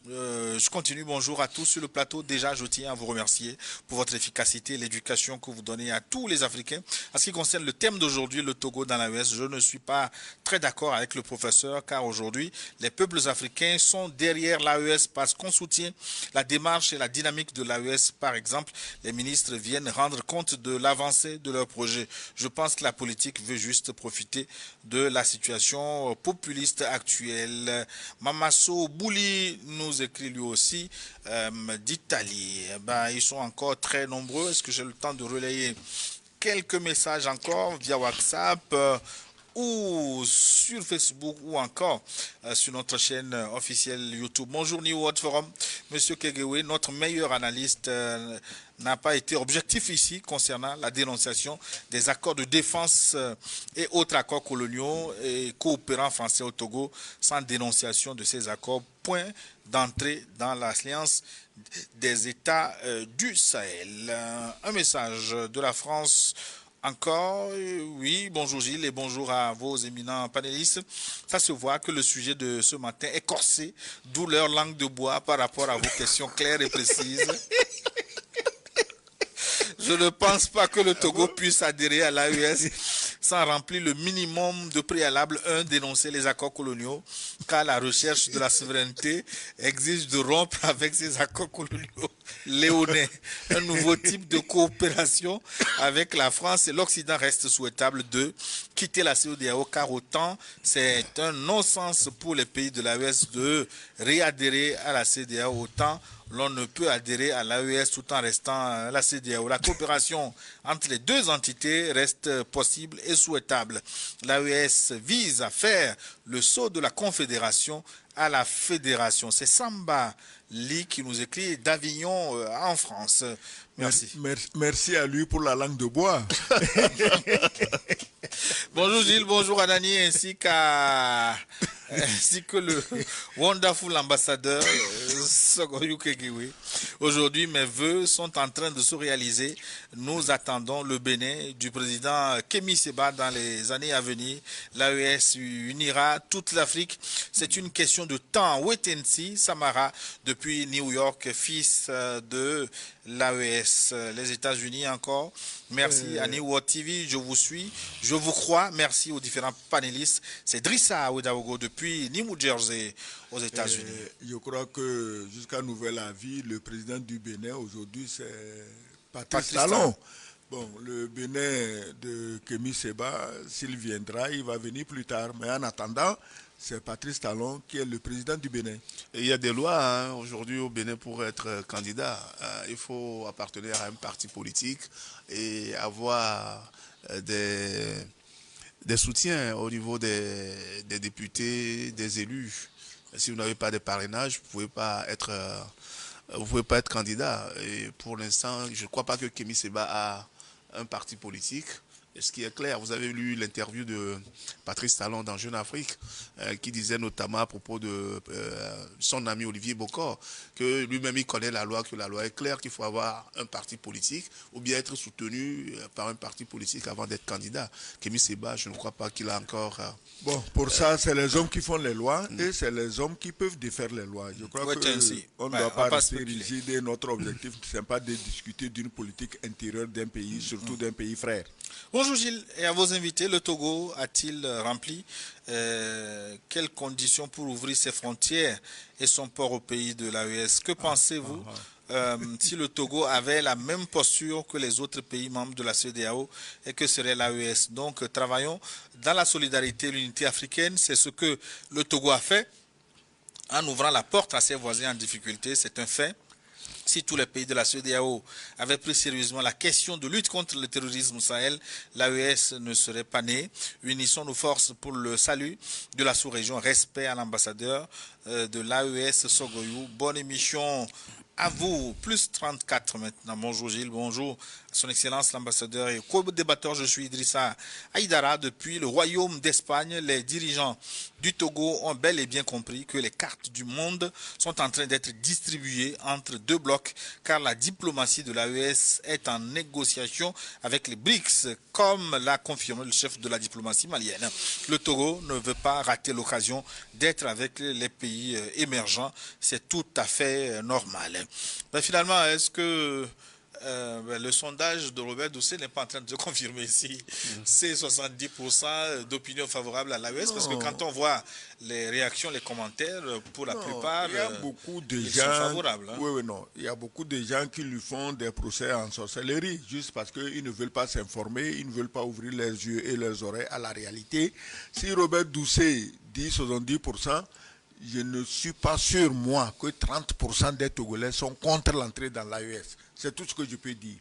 Je continue, bonjour à tous sur le plateau. Déjà, je tiens à vous remercier pour votre efficacité et l'éducation que vous donnez à tous les Africains. En ce qui concerne le thème d'aujourd'hui, le Togo dans l'AES, je ne suis pas très d'accord avec le professeur, car aujourd'hui, les peuples africains sont derrière l'AES parce qu'on soutient la démarche et la dynamique de l'AES. Par exemple, les ministres viennent rendre compte de l'avancée de leur projet. Je pense que la politique veut juste profiter de la situation populiste actuelle. Mamasso Bouli nous écrit lui aussi d'Italie. Ils sont encore très nombreux. Est-ce que j'ai le temps de relayer quelques messages encore via WhatsApp ou sur Facebook ou encore sur notre chaîne officielle YouTube. Bonjour New World Forum. Monsieur Kegewe, notre meilleur analyste n'a pas été objectif ici concernant la dénonciation des accords de défense et autres accords coloniaux et coopérants français au Togo sans dénonciation de ces accords. Point d'entrée dans l'alliance des États du Sahel. Un message de la France. Encore, oui, bonjour Gilles et bonjour à vos éminents panélistes. Ça se voit que le sujet de ce matin est corsé, d'où leur langue de bois par rapport à vos questions claires et précises. Je ne pense pas que le Togo puisse adhérer à l'AES sans remplir le minimum de préalable. 1. Dénoncer les accords coloniaux, car la recherche de la souveraineté exige de rompre avec ces accords coloniaux léonais. Un nouveau type de coopération avec la France et l'Occident reste souhaitable. 2. Quitter la CEDEAO, car autant c'est un non-sens pour les pays de l'AES de réadhérer à la CEDEAO, autant l'on ne peut adhérer à l'AES tout en restant à la CEDEAO. La coopération entre les deux entités reste possible et souhaitable. L'AES vise à faire le saut de la confédération à la fédération. C'est Samba Lee qui nous écrit d'Avignon en France. Merci. Merci à lui pour la langue de bois. Bonjour Gilles, bonjour Anani, ainsi que le wonderful ambassadeur Sogoyou Kegewe. Aujourd'hui, mes vœux sont en train de se réaliser. Nous attendons le Bénin du président Kémy Séba dans les années à venir. L'AES unira toute l'Afrique. C'est une question de temps. Wait and see. Samara, depuis New York, fils de l'AES. Les États-Unis encore. Merci à New World TV. Je vous suis. Je vous crois. Merci aux différents panélistes. C'est Drissa Ouedaogo depuis New Jersey aux États-Unis. Je crois que jusqu'à nouvel avis, le président du Bénin aujourd'hui, c'est Patrice Talon. Bon, le Bénin de Kémy Séba, s'il viendra, il va venir plus tard. Mais en attendant, c'est Patrice Talon qui est le président du Bénin. Et il y a des lois aujourd'hui au Bénin pour être candidat. Il faut appartenir à un parti politique et avoir des soutiens au niveau des députés, des élus. Si vous n'avez pas de parrainage, vous ne pouvez pas être candidat. Et pour l'instant, je ne crois pas que Kémy Séba a un parti politique. Et ce qui est clair, vous avez lu l'interview de Patrice Talon dans Jeune Afrique, qui disait notamment à propos de son ami Olivier Bokor, que lui-même il connaît la loi, que la loi est claire, qu'il faut avoir un parti politique ou bien être soutenu par un parti politique avant d'être candidat. Kémy Séba, je ne crois pas qu'il a encore... Bon, pour ça, c'est les hommes qui font les lois et c'est les hommes qui peuvent défaire les lois. Je crois qu'on ne doit pas rester rigide et notre objectif, ce n'est pas de discuter d'une politique intérieure d'un pays, surtout d'un pays frère. Bonjour. Bonjour Gilles, et à vos invités, le Togo a-t-il rempli quelles conditions pour ouvrir ses frontières et son port au pays de l'AES? Que pensez-vous si le Togo avait la même posture que les autres pays membres de la CEDEAO et que serait l'AES? Donc travaillons dans la solidarité et l'unité africaine, c'est ce que le Togo a fait en ouvrant la porte à ses voisins en difficulté, c'est un fait. Si tous les pays de la CEDEAO avaient pris sérieusement la question de lutte contre le terrorisme au Sahel, l'AES ne serait pas née. Unissons nos forces pour le salut de la sous-région. Respect à l'ambassadeur de l'AES Sogoyou. Bonne émission à vous. Plus 34 maintenant. Bonjour Gilles, bonjour son Excellence l'ambassadeur et co-débatteur. Je suis Idrissa Aïdara. Depuis le Royaume d'Espagne, les dirigeants du Togo ont bel et bien compris que les cartes du monde sont en train d'être distribuées entre deux blocs car la diplomatie de l'AES est en négociation avec les BRICS, comme l'a confirmé le chef de la diplomatie malienne. Le Togo ne veut pas rater l'occasion d'être avec les pays émergents. C'est tout à fait normal. Mais finalement, est-ce que le sondage de Robert Doucet n'est pas en train de se confirmer ici? C'est 70% d'opinion favorable à l'AES, parce que quand on voit les réactions, les commentaires, pour la plupart, il y a beaucoup de ils gens, sont favorables. Hein. Oui, non. Il y a beaucoup de gens qui lui font des procès en sorcellerie, juste parce qu'ils ne veulent pas s'informer, ils ne veulent pas ouvrir leurs yeux et leurs oreilles à la réalité. Si Robert Doucet dit 70%, je ne suis pas sûr, moi, que 30% des Togolais sont contre l'entrée dans l'AES. C'est tout ce que je peux dire.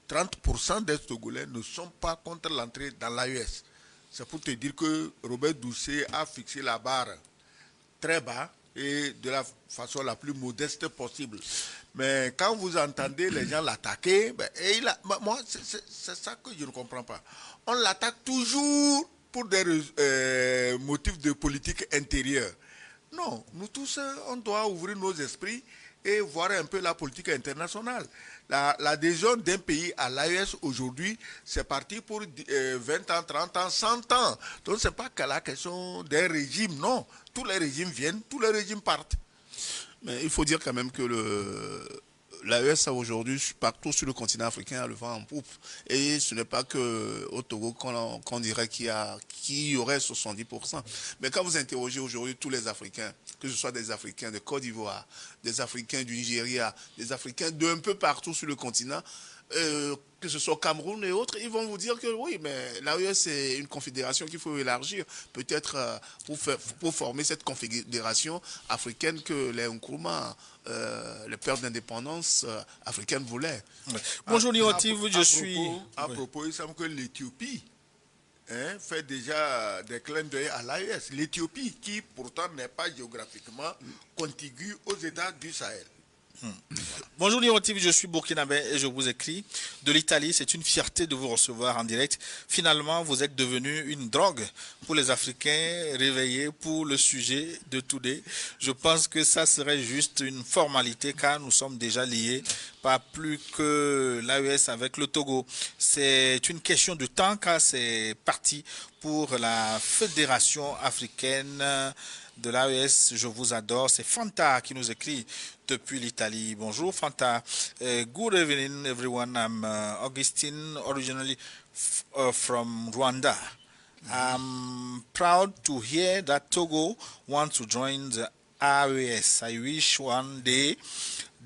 30% des Togolais ne sont pas contre l'entrée dans l'AES. C'est pour te dire que Robert Doucet a fixé la barre très bas et de la façon la plus modeste possible. Mais quand vous entendez les gens l'attaquer, moi, c'est ça que je ne comprends pas. On l'attaque toujours pour des motifs de politique intérieure. Non, nous tous, on doit ouvrir nos esprits et voir un peu la politique internationale. L'adhésion d'un pays à l'AES aujourd'hui, c'est parti pour 20 ans, 30 ans, 100 ans. Donc ce n'est pas que la question d'un régime, non. Tous les régimes viennent, tous les régimes partent. Mais il faut dire quand même que l'AES a aujourd'hui, partout sur le continent africain, a le vent en poupe. Et ce n'est pas qu'au Togo qu'on dirait qu'il y aurait 70%. Mais quand vous interrogez aujourd'hui tous les Africains, que ce soit des Africains de Côte d'Ivoire, des Africains du Nigeria, des Africains d'un peu partout sur le continent, que ce soit Cameroun et autres, ils vont vous dire que oui, mais l'AES c'est une confédération qu'il faut élargir, peut-être pour former cette confédération africaine que les Nkrumah, les pères d'indépendance africaine voulaient. Ouais. Bonjour Niotif, je suis... À propos, il semble que l'Éthiopie fait déjà des clins d'œil à l'AES. L'Éthiopie, qui pourtant n'est pas géographiquement contiguë aux États du Sahel. Bonjour Niotif, je suis burkinabé et je vous écris de l'Italie. C'est une fierté de vous recevoir en direct. Finalement, vous êtes devenu une drogue pour les Africains réveillés pour le sujet de Today. Je pense que ça serait juste une formalité car nous sommes déjà liés, pas plus que l'AES avec le Togo. C'est une question de temps car c'est parti pour la Fédération africaine de l'AES. Je vous adore. C'est Fanta qui nous écrit depuis l'Italie. Bonjour Fanta. Good evening everyone. I'm Augustine, originally from Rwanda. I'm proud to hear that Togo wants to join the AES. I wish one day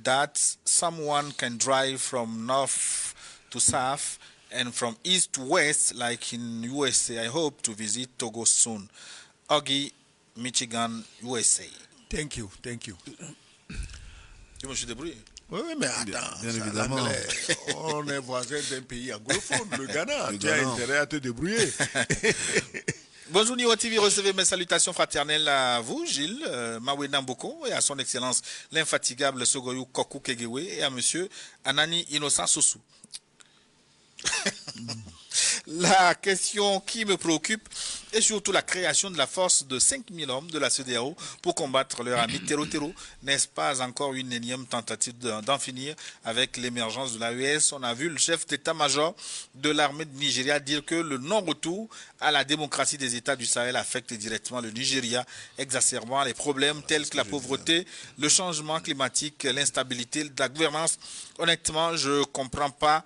that someone can drive from north to south and from east to west like in USA. I hope to visit Togo soon. Augie, Michigan, USA. Thank you, thank you. Je me suis débrouillé. Oui, mais attends, bien évidemment. On est voisin d'un pays anglophone, le Ghana. Tu as intérêt à te débrouiller. Bonjour Niwa TV, recevez mes salutations fraternelles à vous, Gilles, Mawena Mboko, et à son excellence l'infatigable Sogoyou Kokou Kegewe, et à monsieur Anani Innocent Sossou. La question qui me préoccupe est surtout la création de la force de 5000 hommes de la CEDEAO pour combattre leur ami Tero. N'est-ce pas encore une énième tentative d'en finir avec l'émergence de l'AES? On a vu le chef d'état-major de l'armée du Nigeria dire que le non-retour à la démocratie des États du Sahel affecte directement le Nigeria, exacerbant les problèmes tels que la pauvreté, le changement climatique, l'instabilité, la gouvernance. Honnêtement, je ne comprends pas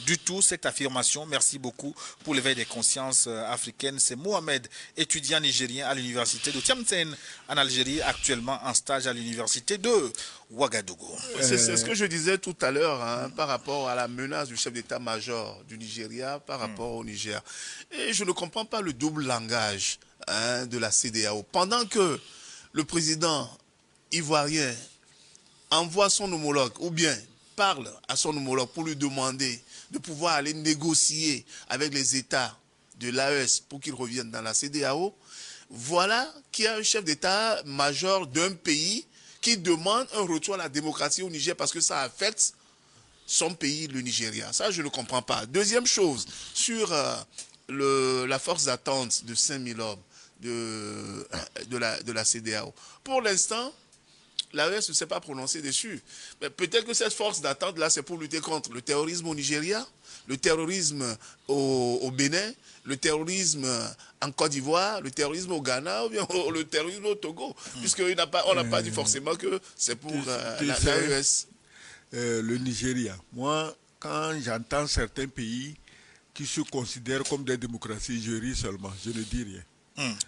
du tout cette affirmation. Merci beaucoup pour l'éveil des consciences africaines. C'est Mohamed, étudiant nigérien à l'université de Tlemcen en Algérie, actuellement en stage à l'université de Ouagadougou. C'est ce que je disais tout à l'heure hein, par rapport à la menace du chef d'état-major du Nigeria par rapport au Niger. Et je ne comprends pas le double langage hein, de la CEDEAO. Pendant que le président ivoirien envoie son homologue ou bien parle à son homologue pour lui demander de pouvoir aller négocier avec les États de l'AES pour qu'ils reviennent dans la CEDEAO, voilà qu'il y a un chef d'état-major d'un pays qui demande un retour à la démocratie au Niger parce que ça affecte son pays, le Nigeria. Ça, je ne comprends pas. Deuxième chose, sur la force d'attente de 5000 hommes de la CEDEAO. Pour l'instant, l'AES ne s'est pas prononcé dessus. Mais peut-être que cette force d'attente-là, c'est pour lutter contre le terrorisme au Nigeria, le terrorisme au Bénin, le terrorisme en Côte d'Ivoire, le terrorisme au Ghana ou bien le terrorisme au Togo. Puisqu'on n'a pas dit forcément que c'est pour l'AES. Le Nigeria. Moi, quand j'entends certains pays qui se considèrent comme des démocraties, je ris seulement, je ne dis rien.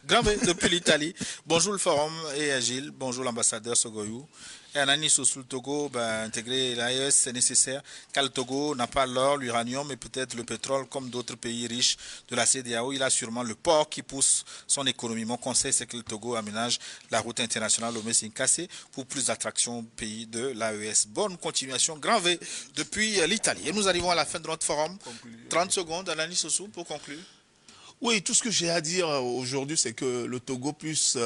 Gravé depuis l'Italie. Bonjour le forum et Agile. Bonjour l'ambassadeur Sogoyou. Et Anani Sossou, le Togo, intégrer l'AES, c'est nécessaire car le Togo n'a pas l'or, l'uranium et peut-être le pétrole comme d'autres pays riches de la CEDEAO. Il a sûrement le port qui pousse son économie. Mon conseil, c'est que le Togo aménage la route internationale au Messinkassé pour plus d'attractions au pays de l'AES. Bonne continuation. Gravé depuis l'Italie. Et nous arrivons à la fin de notre forum. 30 secondes, Anani Sossou, pour conclure. Oui, tout ce que j'ai à dire aujourd'hui, c'est que le Togo puisse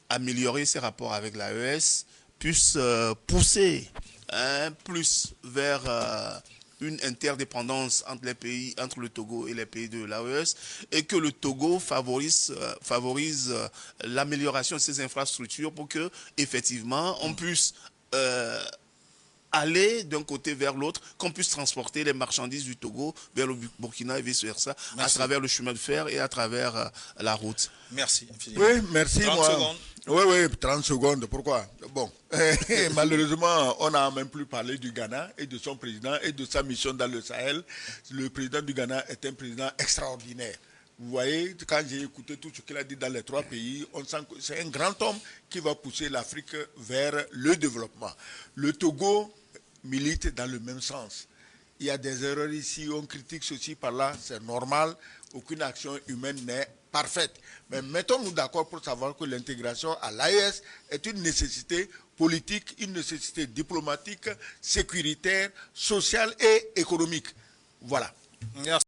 améliorer ses rapports avec l'AES, puisse pousser plus vers une interdépendance entre les pays, entre le Togo et les pays de l'AES, et que le Togo favorise l'amélioration de ses infrastructures pour que, effectivement, on puisse aller d'un côté vers l'autre, qu'on puisse transporter les marchandises du Togo vers le Burkina et vice-versa, à travers le chemin de fer et à travers la route. Merci. Oui, merci. 30 secondes. Oui, 30 secondes. Pourquoi? Bon, malheureusement, on n'a même plus parlé du Ghana et de son président et de sa mission dans le Sahel. Le président du Ghana est un président extraordinaire. Vous voyez, quand j'ai écouté tout ce qu'il a dit dans les 3 pays, on sent que c'est un grand homme qui va pousser l'Afrique vers le développement. Le Togo milite dans le même sens. Il y a des erreurs ici, on critique ceci par là, c'est normal. Aucune action humaine n'est parfaite. Mais mettons-nous d'accord pour savoir que l'intégration à l'AES est une nécessité politique, une nécessité diplomatique, sécuritaire, sociale et économique. Voilà. Merci.